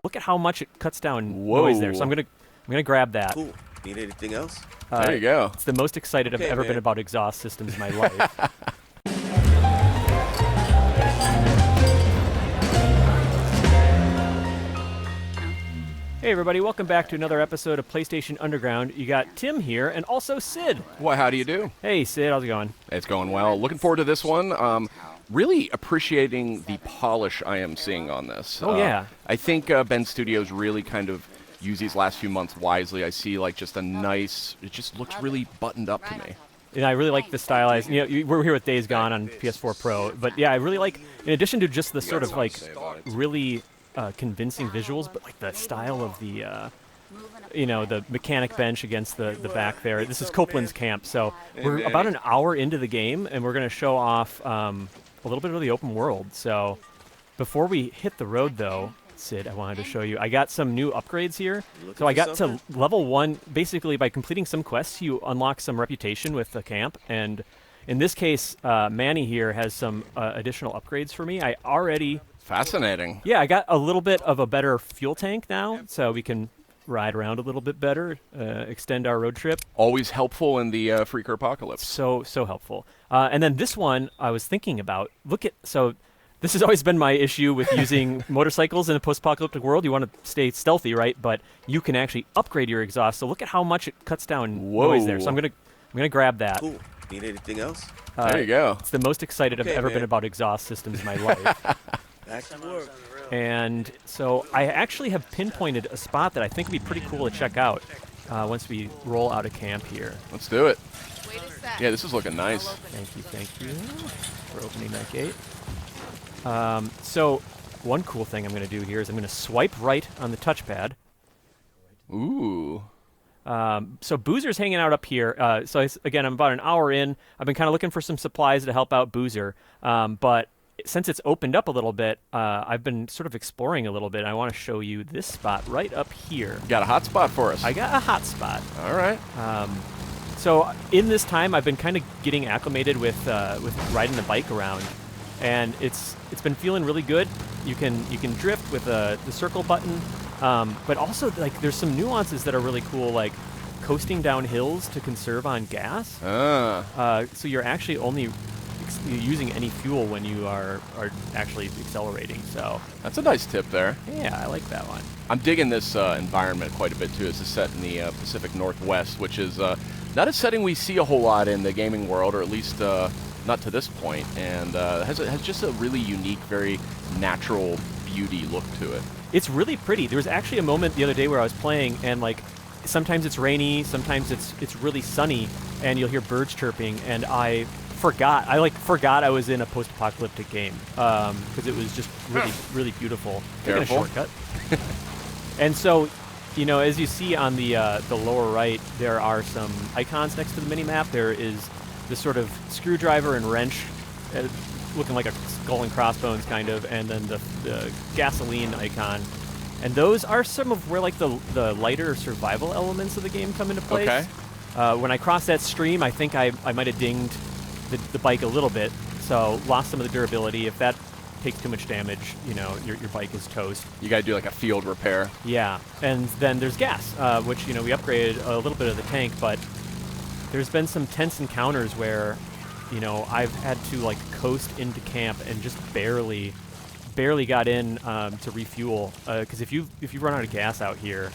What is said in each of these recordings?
Look at how much it cuts down noise there. So I'm gonna grab that. Cool. Need anything else? There you go. It's the most excited I've ever been about exhaust systems in my life. Hey everybody, welcome back to another episode of PlayStation Underground. You got Tim here and also Sid. Well, how do you do? Hey Sid, how's it going? It's going well. Looking forward to this one. Really appreciating the polish I am seeing on this. Oh yeah. I think Ben Studios really kind of used these last few months wisely. I see like just a nice, it just looks really buttoned up to me. And I really like the stylized, we're here with Days Gone on PS4 Pro, but yeah, I really like, in addition to just the sort of like really convincing visuals, but like the style of the, the mechanic bench against the back there. This is Copeland's camp, so we're about an hour into the game, and we're going to show off a little bit of the open world. So before we hit the road, though, Sid, I wanted to show you, I got some new upgrades here. So I got to level 1, basically by completing some quests, you unlock some reputation with the camp, and in this case, Manny here has some additional upgrades for me. I already... Fascinating. Yeah, I got a little bit of a better fuel tank now, so we can ride around a little bit better, extend our road trip. Always helpful in the Freaker Apocalypse. So helpful. And then this one I was thinking about, so this has always been my issue with using motorcycles in a post-apocalyptic world. You want to stay stealthy, right? But you can actually upgrade your exhaust, so look at how much it cuts down noise there. So I'm gonna grab that. Cool. Need anything else? There you go. It's the most excited I've ever been about exhaust systems in my life. Back to work. And so I actually have pinpointed a spot that I think would be pretty cool to check out once we roll out of camp here. Let's do it. Yeah, this is looking nice. Thank you for opening that gate. So one cool thing I'm going to do here is I'm going to swipe right on the touchpad. Ooh. So Boozer's hanging out up here. Again, I'm about an hour in. I've been kind of looking for some supplies to help out Boozer. But since it's opened up a little bit, I've been sort of exploring a little bit. I want to show you this spot right up here. You got a hot spot for us. I got a hot spot. All right. So in this time, I've been kind of getting acclimated with riding the bike around, and it's been feeling really good. You can drift with the circle button, but also like there's some nuances that are really cool, like coasting down hills to conserve on gas. So you're actually only using any fuel when you are actually accelerating. So that's a nice tip there. Yeah, I like that one. I'm digging this environment quite a bit too. This is set in the Pacific Northwest, which is not a setting we see a whole lot in the gaming world, or at least not to this point, and has just a really unique, very natural beauty look to it. It's really pretty. There was actually a moment the other day where I was playing, and like sometimes it's rainy, sometimes it's really sunny, and you'll hear birds chirping, and I forgot I was in a post-apocalyptic game because it was just really beautiful. Taking a shortcut. And so, as you see on the lower right, there are some icons next to the mini-map. There is this sort of screwdriver and wrench, looking like a skull and crossbones kind of, and then the gasoline icon. And those are some of where like the lighter survival elements of the game come into place. Okay. When I crossed that stream, I think I might have dinged the bike a little bit, so lost some of the durability. If that takes too much damage, your bike is toast. You gotta do like a field repair. Yeah, and then there's gas, which we upgraded a little bit of the tank, but there's been some tense encounters where, I've had to like coast into camp and just barely got in to refuel, because if you run out of gas out here,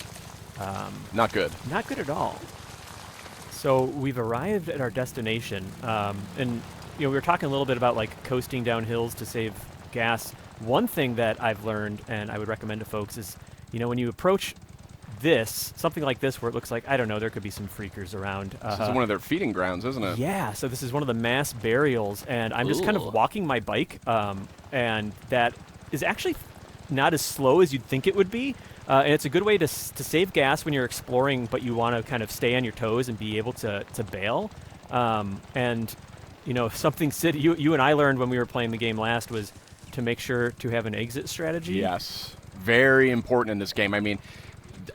not good at all. So we've arrived at our destination, and we were talking a little bit about like coasting down hills to save gas. One thing that I've learned, and I would recommend to folks, is when you approach something like this, where it looks like, I don't know, there could be some freakers around. This is one of their feeding grounds, isn't it? Yeah. So this is one of the mass burials, and I'm just kind of walking my bike, and that is actually not as slow as you'd think it would be. And it's a good way to save gas when you're exploring, but you want to kind of stay on your toes and be able to bail. And something Sid, you and I learned when we were playing the game last was to make sure to have an exit strategy. Yes, very important in this game. I mean,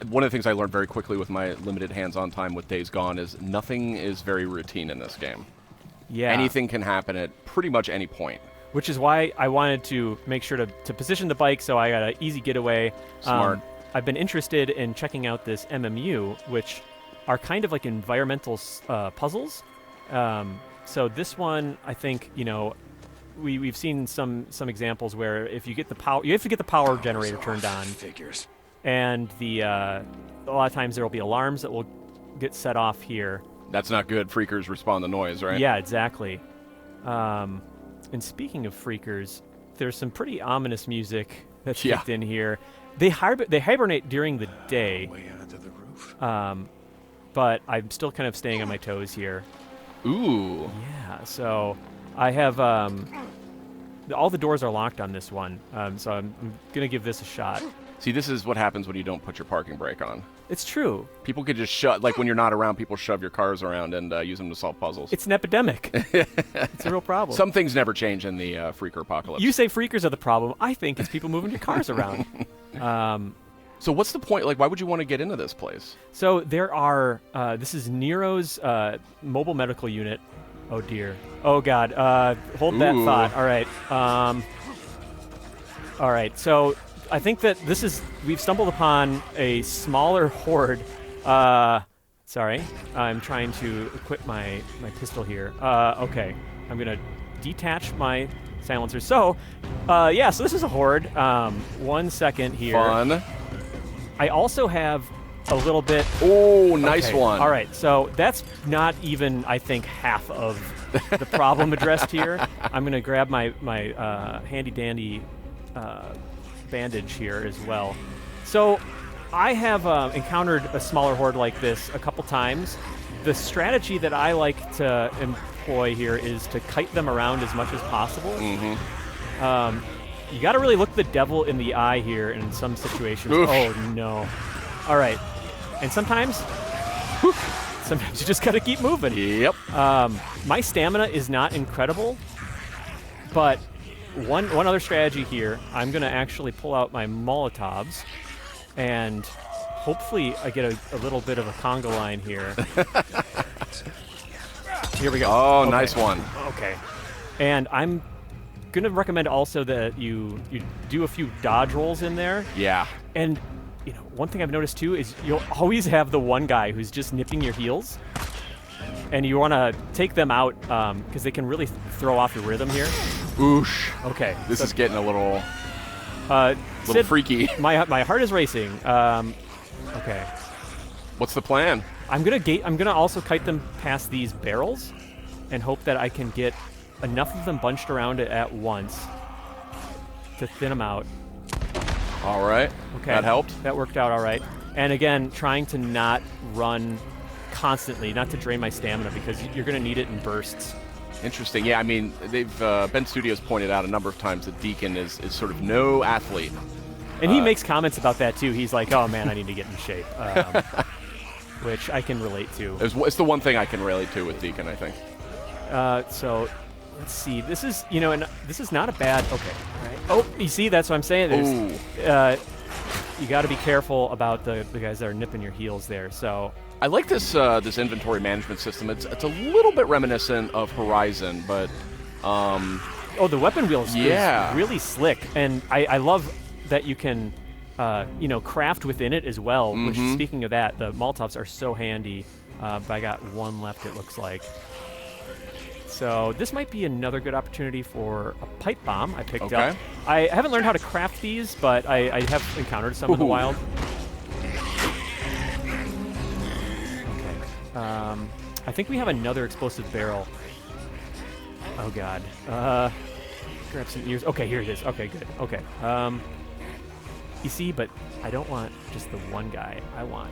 one of the things I learned very quickly with my limited hands-on time with Days Gone is nothing is very routine in this game. Yeah. Anything can happen at pretty much any point. which is why I wanted to make sure to position the bike so I got an easy getaway. Smart. I've been interested in checking out this MMU, which are kind of like environmental puzzles. So this one, I think, you know, we've seen some examples where if you get the power, you have to get the power generator turned on. Figures. And a lot of times there will be alarms that will get set off here. That's not good. Freakers respond to noise, right? Yeah, exactly. And speaking of freakers, there's some pretty ominous music that's kicked in here. They hibernate during the day. Way onto the roof. But I'm still kind of staying on my toes here. Ooh. Yeah, so I have all the doors are locked on this one, so I'm gonna give this a shot. See, this is what happens when you don't put your parking brake on. It's true. People could just like when you're not around, people shove your cars around and use them to solve puzzles. It's an epidemic. It's a real problem. Some things never change in the freaker apocalypse. You say freakers are the problem. I think it's people moving your cars around. So what's the point? Like, why would you want to get into this place? So there are, this is Nero's mobile medical unit. Oh, dear. Oh, God. Hold that thought. All right. All right. So I think that we've stumbled upon a smaller horde. Sorry. I'm trying to equip my pistol here. Okay. I'm going to detach my silencer. So, yeah, so this is a horde. 1 second here. Fun. I also have a little bit... Oh, nice one. All right, so that's not even, I think, half of the problem addressed here. I'm going to grab my handy-dandy bandage here as well. So I have encountered a smaller horde like this a couple times. The strategy that I like to employ here is to kite them around as much as possible. Mm-hmm. You got to really look the devil in the eye here in some situations. Oof. Oh, no. All right. And sometimes you just got to keep moving. Yep. My stamina is not incredible, but one other strategy here, I'm going to actually pull out my Molotovs, and hopefully I get a little bit of a conga line here. Here we go. Oh, okay. Nice one. Okay. And I'm going to recommend also that you do a few dodge rolls in there. Yeah. And you know, one thing I've noticed too is you'll always have the one guy who's just nipping your heels, and you want to take them out because they can really throw off your rhythm here. Oosh. Okay. This is getting a little Sid, freaky. My heart is racing. Okay. What's the plan? I'm gonna also kite them past these barrels, and hope that I can get enough of them bunched around it at once to thin them out. All right. Okay. That helped. That worked out all right. And again, trying to not run constantly, not to drain my stamina, because you're going to need it in bursts. Interesting. Yeah, I mean, Ben Studios pointed out a number of times that Deacon is sort of no athlete. And he makes comments about that, too. He's like, oh, man, I need to get in shape, which I can relate to. It's the one thing I can relate to with Deacon, I think. So, let's see. This is, and this is not a bad... Okay. All right. Oh, you see? That's what I'm saying. There's, you got to be careful about the guys that are nipping your heels there, so... I like this inventory management system. It's a little bit reminiscent of Horizon, but... Oh, the weapon wheels is really slick, and I love that you can, craft within it as well, which, speaking of that, the Molotovs are so handy, but I got one left, it looks like. So this might be another good opportunity for a pipe bomb I picked up. I haven't learned how to craft these, but I have encountered some in the wild. Okay. I think we have another explosive barrel. Oh, God. Grab some ears. Okay, here it is. Okay, good. Okay. You see, but I don't want just the one guy. I want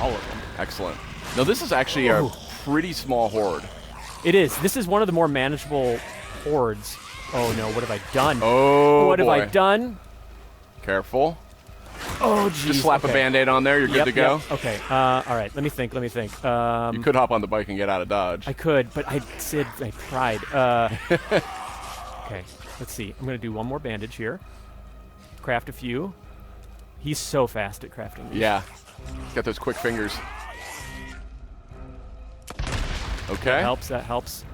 all of them. Excellent. Now, this is actually a pretty small horde. It is. This is one of the more manageable hordes. Oh, no. What have I done? Oh, what have I done? Careful. Oh, jeez. Just slap a Band-Aid on there. You're good to go. Yep. Okay. All right. Let me think. You could hop on the bike and get out of Dodge. I could, but Sid, my pride. Okay. Let's see. I'm going to do one more bandage here. Craft a few. He's so fast at crafting these. Yeah. He's got those quick fingers. Okay. That helps.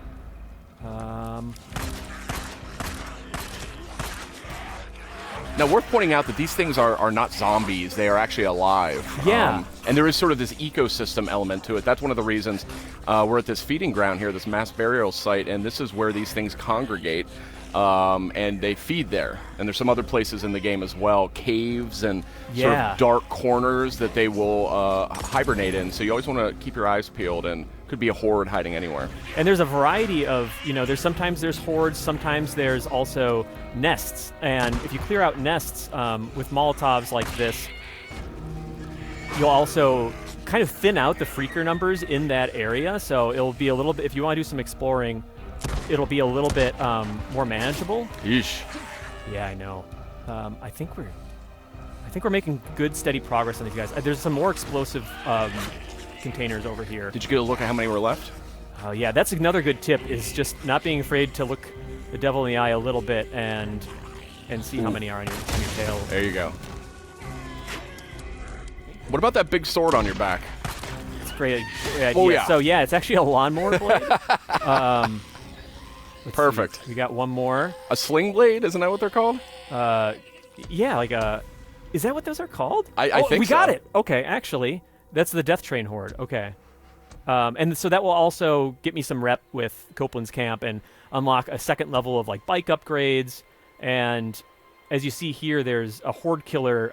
Now, worth pointing out that these things are not zombies. They are actually alive. Yeah. And there is sort of this ecosystem element to it. That's one of the reasons we're at this feeding ground here, this mass burial site, and this is where these things congregate. And they feed there. And there's some other places in the game as well, caves and sort of dark corners that they will hibernate in. So you always want to keep your eyes peeled, and could be a horde hiding anywhere. And there's a variety of, sometimes there's hordes, sometimes there's also nests. And if you clear out nests with Molotovs like this, you'll also kind of thin out the freaker numbers in that area. So it'll be a little bit, if you want to do some exploring, it'll be a little bit more manageable. Yeesh. Yeah, I know. I think we're making good, steady progress on these guys. There's some more explosive containers over here. Did you get a look at how many were left? Yeah, that's another good tip, is just not being afraid to look the devil in the eye a little bit and see how many are on your tail. There you go. What about that big sword on your back? It's a great idea. Oh, yeah. So, yeah, it's actually a lawnmower blade. Perfect. See. We got one more. A sling blade? Isn't that what they're called? Yeah, like a... Is that what those are called? I think we so. got it. Okay, actually. That's the Death Train Horde. Okay. And so that will also get me some rep with Copeland's camp and unlock a second level of like bike upgrades. And as you see here, there's a Horde Killer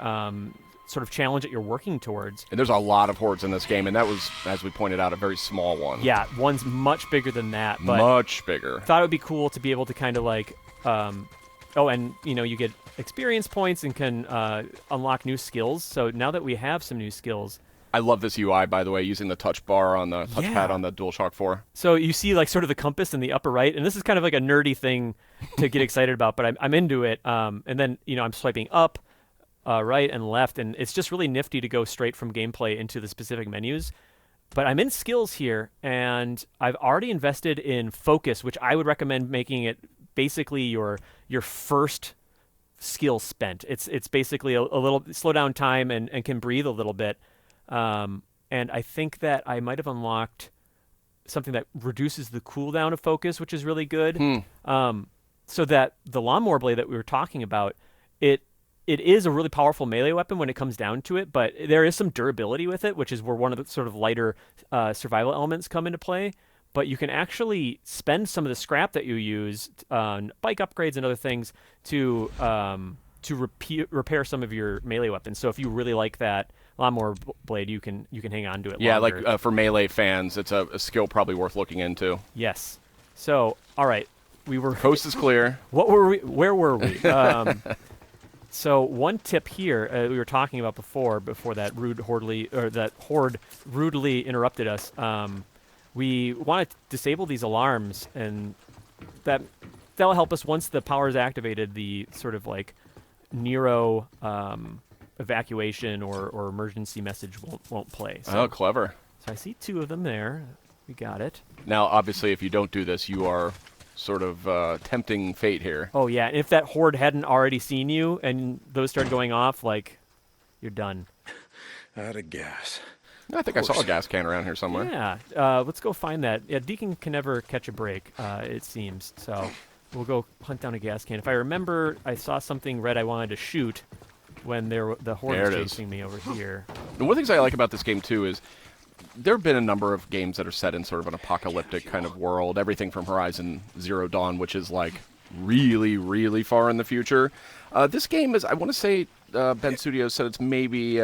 sort of challenge that you're working towards. And there's a lot of hordes in this game, and that was, as we pointed out, a very small one. Yeah, one's much bigger than that. But much bigger. Thought it would be cool to be able to kind of like... and, you get experience points and can unlock new skills. So now that we have some new skills... I love this UI, by the way, using the touch bar on the touchpad on the DualShock 4. So you see like sort of the compass in the upper right, and this is kind of like a nerdy thing to get excited about, but I'm into it. And then, I'm swiping up, right, and left, and it's just really nifty to go straight from gameplay into the specific menus. But I'm in skills here, and I've already invested in focus, which I would recommend making it basically your first skill spent. It's basically a little slow down time and can breathe a little bit. And I think that I might have unlocked something that reduces the cooldown of focus, which is really good. So that the lawnmower blade that we were talking about, it is a really powerful melee weapon when it comes down to it, but there is some durability with it, which is where one of the sort of lighter survival elements come into play. But you can actually spend some of the scrap that you use on bike upgrades and other things to repair some of your melee weapons. So if you really like that lawnmower blade, you can hang on to it longer. Like for melee fans, it's a skill probably worth looking into. Yes. So, all right. Coast is clear. What were we? Where were we? So one tip here we were talking about before that horde rudely interrupted us. We want to disable these alarms, and that'll help us once the power is activated. The sort of like Nero evacuation or emergency message won't play. So, oh, clever. So I see two of them there. We got it. Now, obviously, if you don't do this, you are sort of tempting fate here. Oh, yeah. And if that horde hadn't already seen you and those started going off, like, you're done. Out of gas. I think I saw a gas can around here somewhere. Yeah. Let's go find that. Yeah, Deacon can never catch a break, it seems. So we'll go hunt down a gas can. If I remember, I saw something red I wanted to shoot when the horde was chasing me over here. And one of the things I like about this game, too, is there have been a number of games that are set in sort of an apocalyptic kind of world. Everything from Horizon Zero Dawn, which is like really, really far in the future. This game is, I want to say, Ben Studios said it's maybe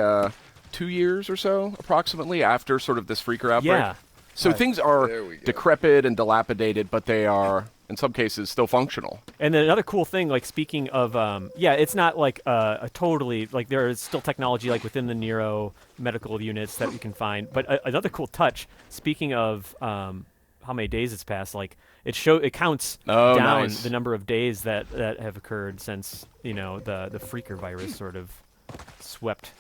2 years or so, approximately, after sort of this freaker outbreak. Yeah. So things are decrepit and dilapidated, but they are, in some cases, still functional. And then another cool thing, like speaking of, it's not like a totally, like there is still technology like within the Nero medical units that we can find. But another cool touch, speaking of how many days it's passed, like it counts down the number of days that have occurred since, the freaker virus sort of swept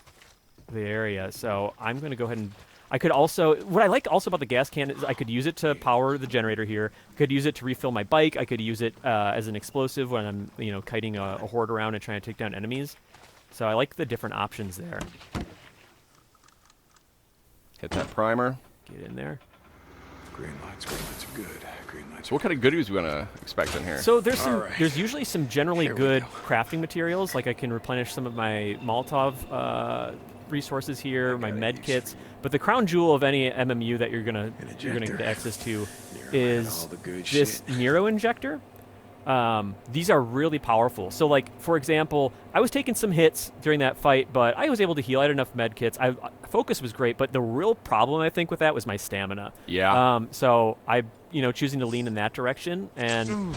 the area. So I'm going to go ahead and I could also, what I like also about the gas can is I could use it to power the generator here. I could use it to refill my bike. I could use it as an explosive when I'm, kiting a horde around and trying to take down enemies. So I like the different options there. Hit that primer. Get in there. Green lights are good. So what kind of goodies are we gonna expect in here? So there's usually some generally good crafting materials. Like I can replenish some of my Molotov resources here, my med kits. But the crown jewel of any MMU that you're gonna get access to is this Nero injector. These are really powerful. So, like, for example, I was taking some hits during that fight, but I was able to heal. I had enough med kits. Focus was great, but the real problem, I think, with that was my stamina. Yeah. So I, choosing to lean in that direction, and,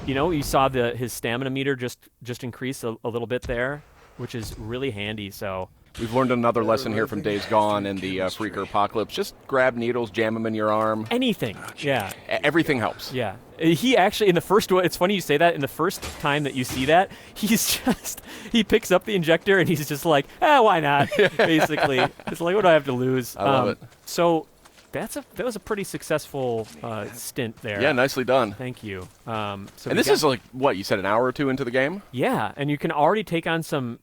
you saw his stamina meter just increase a little bit there, which is really handy, so... We've learned another lesson here from Days Gone and the Freaker Apocalypse. Just grab needles, jam them in your arm. Anything, yeah. Everything helps. Yeah. He actually, in the first one, it's funny you say that, in the first time that you see that, he picks up the injector and he's just like, why not, basically. It's like, what do I have to lose? I love it. So that was a pretty successful stint there. Yeah, nicely done. Thank you. And this is like, what, you said an hour or two into the game? Yeah, and you can already take on some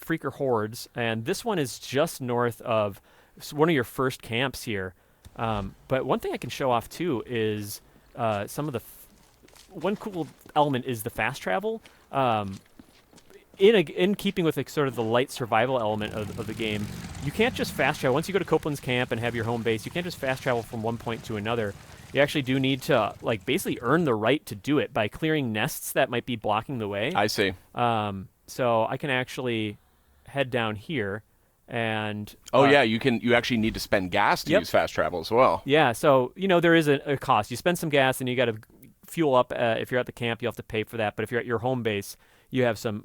Freaker hordes, and this one is just north of one of your first camps here. But one thing I can show off too is some of the one cool element is the fast travel. In keeping with sort of the light survival element of the game, you can't just fast travel. Once you go to Copeland's camp and have your home base, you can't just fast travel from one point to another. You actually do need to basically earn the right to do it by clearing nests that might be blocking the way. I see. So I can actually head down here and you actually need to spend gas to use fast travel as well. Yeah, so there is a cost. You spend some gas and you got to fuel up. If you're at the camp, you have to pay for that, but if you're at your home base, you have some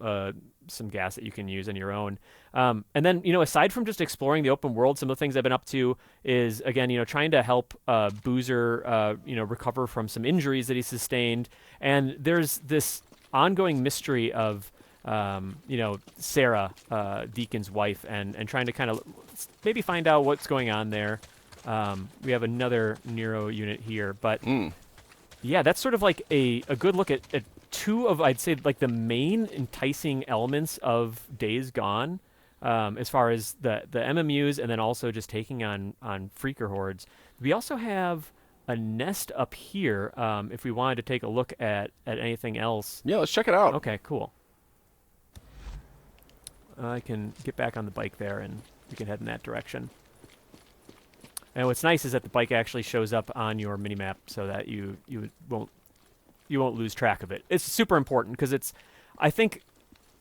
gas that you can use on your own. And then aside from just exploring the open world, some of the things I've been up to is again trying to help Boozer recover from some injuries that he sustained, and there's this ongoing mystery of Sarah, Deacon's wife, and trying to kind of maybe find out what's going on there. We have another Nero unit here, but yeah, that's sort of like a good look at two of, I'd say, like the main enticing elements of Days Gone, as far as the MMUs, and then also just taking on Freaker hordes. We also have a nest up here, if we wanted to take a look at anything else. Yeah, let's check it out. Okay, cool. I can get back on the bike there, and we can head in that direction. And what's nice is that the bike actually shows up on your minimap, so that you won't lose track of it. It's super important because I think,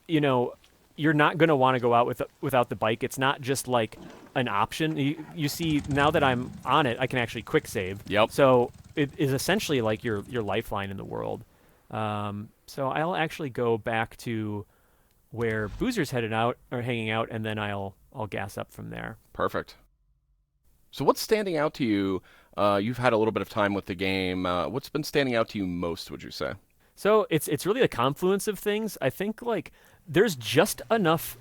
you're not going to want to go out without the bike. It's not just like an option. You see, now that I'm on it, I can actually quick save. Yep. So it is essentially like your lifeline in the world. So I'll actually go back to where Boozer's hanging out, and then I'll gas up from there. Perfect. So what's standing out to you? You've had a little bit of time with the game. What's been standing out to you most, would you say? So it's really a confluence of things. I think there's just enough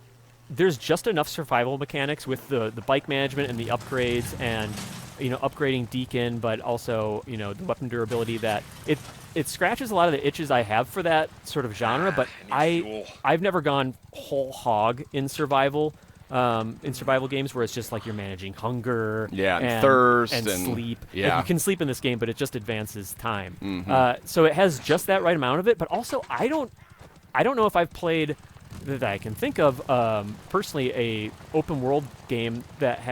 survival mechanics with the bike management and the upgrades, and upgrading Deacon, but also the weapon durability, that it scratches a lot of the itches I have for that sort of genre. But I've never gone whole hog in survival games where it's just like you're managing hunger, and thirst and sleep. Yeah, you can sleep in this game, but it just advances time. Mm-hmm. So it has just that right amount of it. But also, I don't know if I've played, that I can think of personally, a open world game that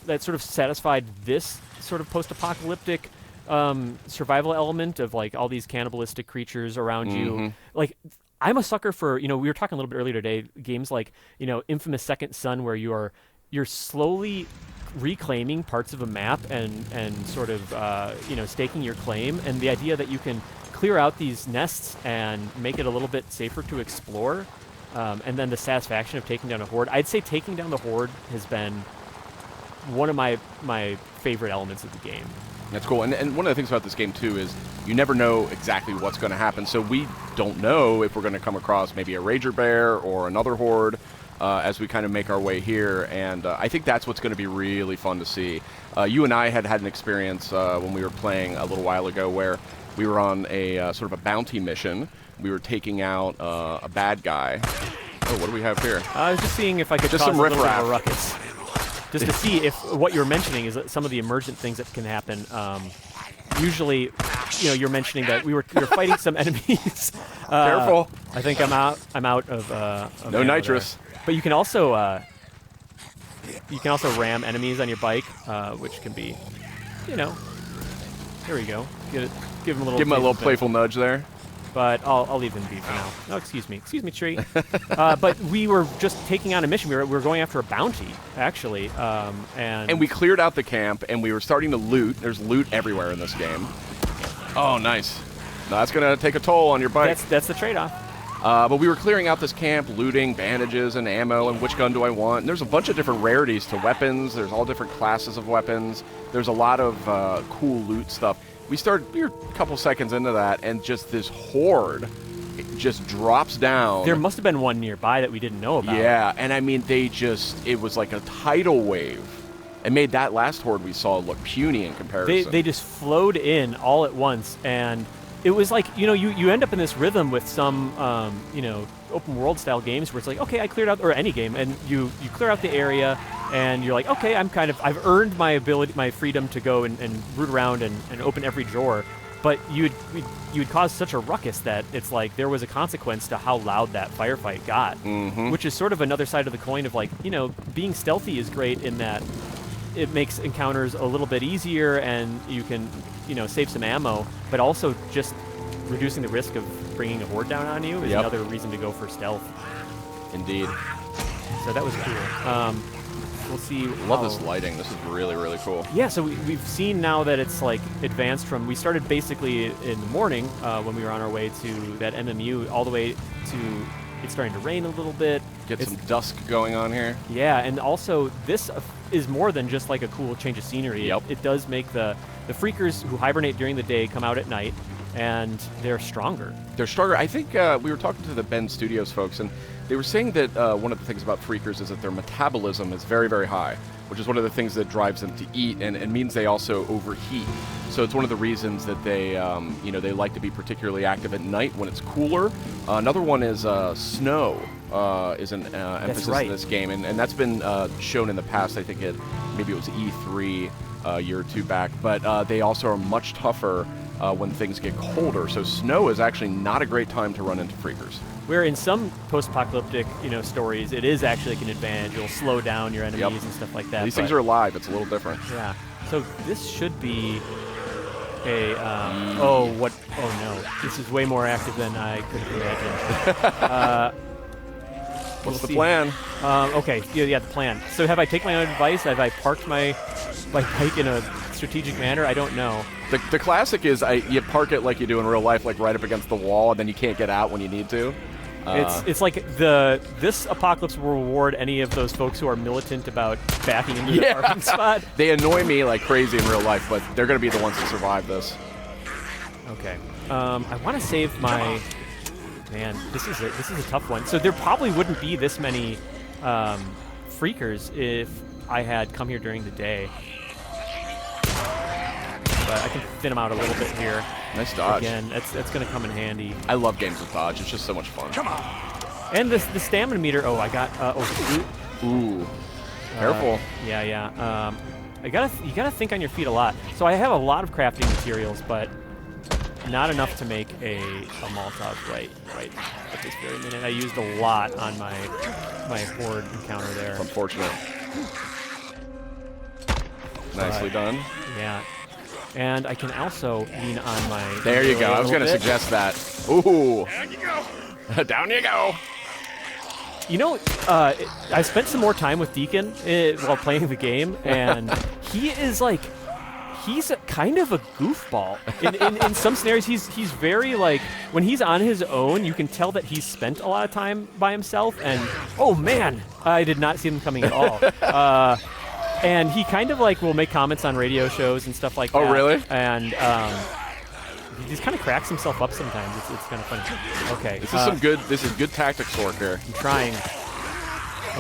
sort of satisfied this sort of post-apocalyptic survival element of like all these cannibalistic creatures around you. Like, I'm a sucker for, we were talking a little bit earlier today, games like, Infamous Second Son, where you're slowly reclaiming parts of a map and sort of, staking your claim, and the idea that you can clear out these nests and make it a little bit safer to explore, and then the satisfaction of taking down a horde. I'd say taking down the horde has been one of my favorite elements of the game. That's cool. And one of the things about this game, too, is you never know exactly what's going to happen. So we don't know if we're going to come across maybe a Rager Bear or another horde as we kind of make our way here. And I think that's what's going to be really fun to see. You and I had an experience when we were playing a little while ago where we were on a sort of a bounty mission. We were taking out a bad guy. Oh, what do we have here? I was just seeing if I could just cause some a little bit riffraff. of a ruckus. Just to see if what you're mentioning is some of the emergent things that can happen. usually, you know, you're mentioning that you're fighting some enemies. Careful. I think I'm out of No ammo nitrous. there. But you can also ram enemies on your bike, which can be, you know, there we go. Give him a little playful nudge there. But I'll leave him be for now. Oh, excuse me, tree. But we were just taking on a mission. We were going after a bounty, actually, and we cleared out the camp, and we were starting to loot. There's loot everywhere in this game. Oh, nice. No, that's gonna take a toll on your bike. That's the trade-off. But we were clearing out this camp, looting bandages and ammo, and which gun do I want? And there's a bunch of different rarities to weapons. There's all different classes of weapons. There's a lot of cool loot stuff. We were a couple seconds into that, and just this horde just drops down. There must have been one nearby that we didn't know about. Yeah, and I mean, it was like a tidal wave. It made that last horde we saw look puny in comparison. They just flowed in all at once, and it was like, you know, you end up in this rhythm with some, you know, open world style games where it's like, okay, I cleared out, or any game, and you clear out the area, and you're like, okay, I've earned my freedom to go and root around and open every drawer. But you would cause such a ruckus that it's like there was a consequence to how loud that firefight got, which is sort of another side of the coin of, like, you know, being stealthy is great in that it makes encounters a little bit easier, and you can, you know, save some ammo, but also just reducing the risk of bringing a horde down on you is another reason to go for stealth. Indeed. So that was cool. We'll see. Love this lighting. This is really, really cool. Yeah, so we've seen now that it's like advanced from, we started basically in the morning when we were on our way to that MMU, all the way to it's starting to rain a little bit. Get some dusk going on here. Yeah, and also this is more than just like a cool change of scenery. Yep. It does make the freakers who hibernate during the day come out at night, and they're stronger. They're stronger. I think we were talking to the Bend Studios folks, and they were saying that one of the things about freakers is that their metabolism is very, very high, which is one of the things that drives them to eat, and it means they also overheat. So it's one of the reasons that they, you know, they like to be particularly active at night when it's cooler. Another one is snow is an emphasis in this game, and that's been shown in the past. I think maybe it was E3 a year or two back, but they also are much tougher when things get colder. So snow is actually not a great time to run into freakers. Where in some post-apocalyptic, you know, stories, it is actually like an advantage. It'll slow down your enemies and stuff like that. These things are alive. It's a little different. Yeah. So this should be a. Oh no! This is way more active than I could have imagined. What's the plan? Okay. Yeah, the plan. So have I taken my own advice? Have I parked my bike in a strategic manner? I don't know. The classic is you park it like you do in real life, like right up against the wall, and then you can't get out when you need to. It's like this apocalypse will reward any of those folks who are militant about backing into the parking spot. They annoy me like crazy in real life, but they're going to be the ones to survive this. Okay. I want to save my. Man, this is a tough one. So there probably wouldn't be this many freakers if I had come here during the day. But I can thin them out a little bit here. Nice dodge. Again, that's going to come in handy. I love games with dodge. It's just so much fun. Come on. And the stamina meter. Oh, I got. Ooh. Careful. Yeah. You gotta think on your feet a lot. So I have a lot of crafting materials, but not enough to make a Molotov right at this very minute. I used a lot on my horde encounter there. Unfortunate. Nicely done. Yeah. And I can also lean on my... There you go. I was going to suggest that. Ooh. Down you go. Down you go. You know, I spent some more time with Deacon while playing the game, and he is like... He's kind of a goofball. In some scenarios, he's very, like... When he's on his own, you can tell that he's spent a lot of time by himself, and... Oh, man! I did not see them coming at all. And he kind of like will make comments on radio shows and stuff like that. Oh, really? And he just kind of cracks himself up sometimes. It's kind of funny. Okay. This is good tactics work here. I'm trying.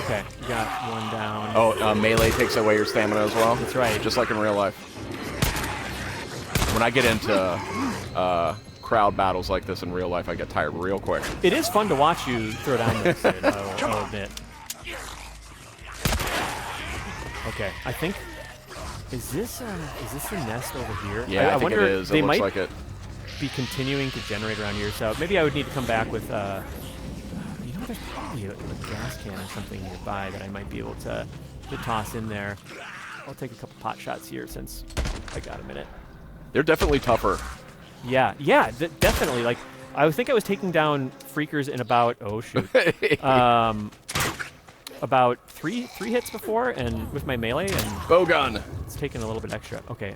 Okay, you got one down. Oh, melee takes away your stamina as well? That's right. Just like in real life. When I get into crowd battles like this in real life, I get tired real quick. It is fun to watch you throw down this, I'll admit. Okay, I think Is this the nest over here? Yeah, I think wonder it is. They It looks might like it. be continuing to generate around here, so maybe I would need to come back with. You know, there's probably a gas can or something nearby that I might be able to toss in there. I'll take a couple pot shots here since I got a minute. They're definitely tougher. Yeah, definitely. Like, I think I was taking down freakers in about about three hits before, and with my melee, and Bow gun. it's taking a little bit extra. Okay.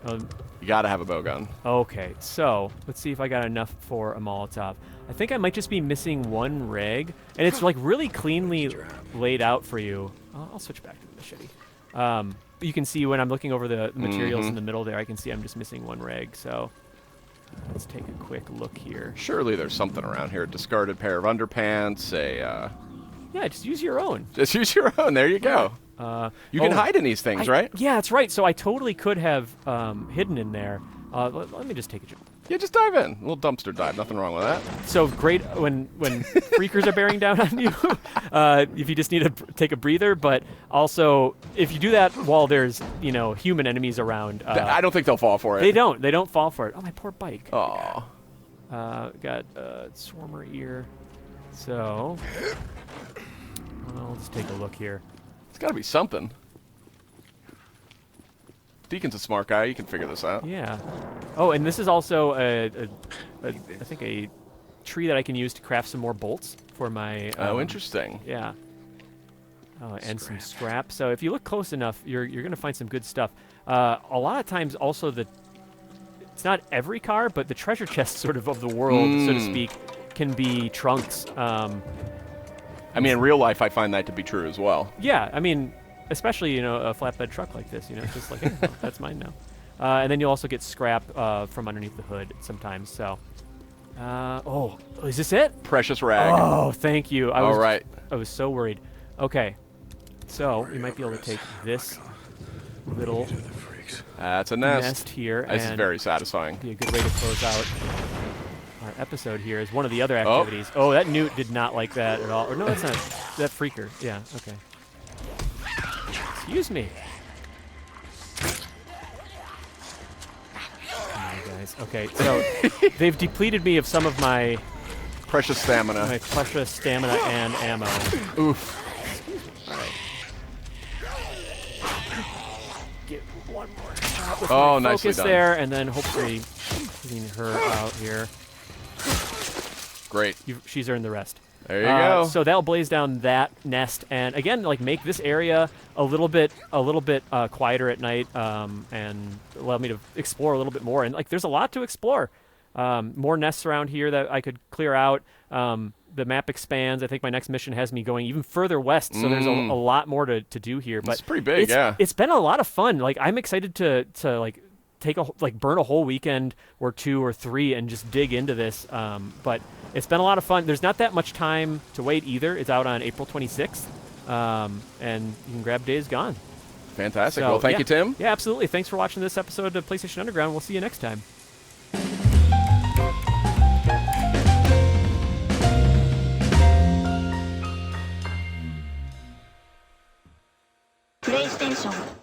You gotta have a bow gun. Okay. So let's see if I got enough for a Molotov. I think I might just be missing one reg, and it's like really cleanly laid out for you. I'll switch back to the machete. You can see when I'm looking over the materials in the middle there, I can see I'm just missing one reg. So let's take a quick look here. Surely there's something around here. Discarded pair of underpants. Yeah, just use your own. Just use your own. There you go. You can hide in these things, right? Yeah, that's right. So I totally could have hidden in there. Let me just take a jump. Yeah, just dive in. A little dumpster dive. Nothing wrong with that. So great when freakers are bearing down on you, if you just need to take a breather. But also, if you do that while there's human enemies around, I don't think they'll fall for it. They don't fall for it. Oh, my poor bike. Aw. Got Swarmer ear. So I'll just take a look here. It's got to be something. Deacon's a smart guy. You can figure this out. Yeah. Oh, and this is also I think a tree that I can use to craft some more bolts for my. Oh, interesting. Yeah. Oh, and some scrap. So if you look close enough, you're gonna find some good stuff. A lot of times, also it's not every car, but the treasure chest sort of the world, so to speak, can be trunks. I mean, in real life, I find that to be true as well. Yeah, I mean, especially a flatbed truck like this, it's just like, hey, well, that's mine now. And then you'll also get scrap from underneath the hood sometimes. So, is this it? Precious rag. Oh, thank you. All right. I was so worried. Okay, so we might be able to take this little That's a nest. here. This is and very satisfying. be a good way to close out our episode here is one of the other activities. Oh, that newt did not like that at all. Or no, that's not. That freaker. Yeah, okay. Excuse me. Come on, guys. Okay, so they've depleted me of some of my Precious stamina. precious stamina and ammo. Oof. All right. Get one more shot with Oh, my nicely focus done. there, and then hopefully clean her out here. Great. She's earned the rest. There you go. So that'll blaze down that nest, and again, like make this area a little bit quieter at night, and allow me to explore a little bit more. And like, there's a lot to explore. More nests around here that I could clear out. The map expands. I think my next mission has me going even further west, so there's a lot more to do here. But It's pretty big, yeah. It's been a lot of fun. Like, I'm excited to like burn a whole weekend or 2 or 3 and just dig into this. But it's been a lot of fun. There's not that much time to wait either. It's out on April 26th, and you can grab Days Gone. Fantastic. So, Well, thank yeah. you, Tim. Yeah, absolutely. Thanks for watching this episode of PlayStation Underground. We'll see you next time. PlayStation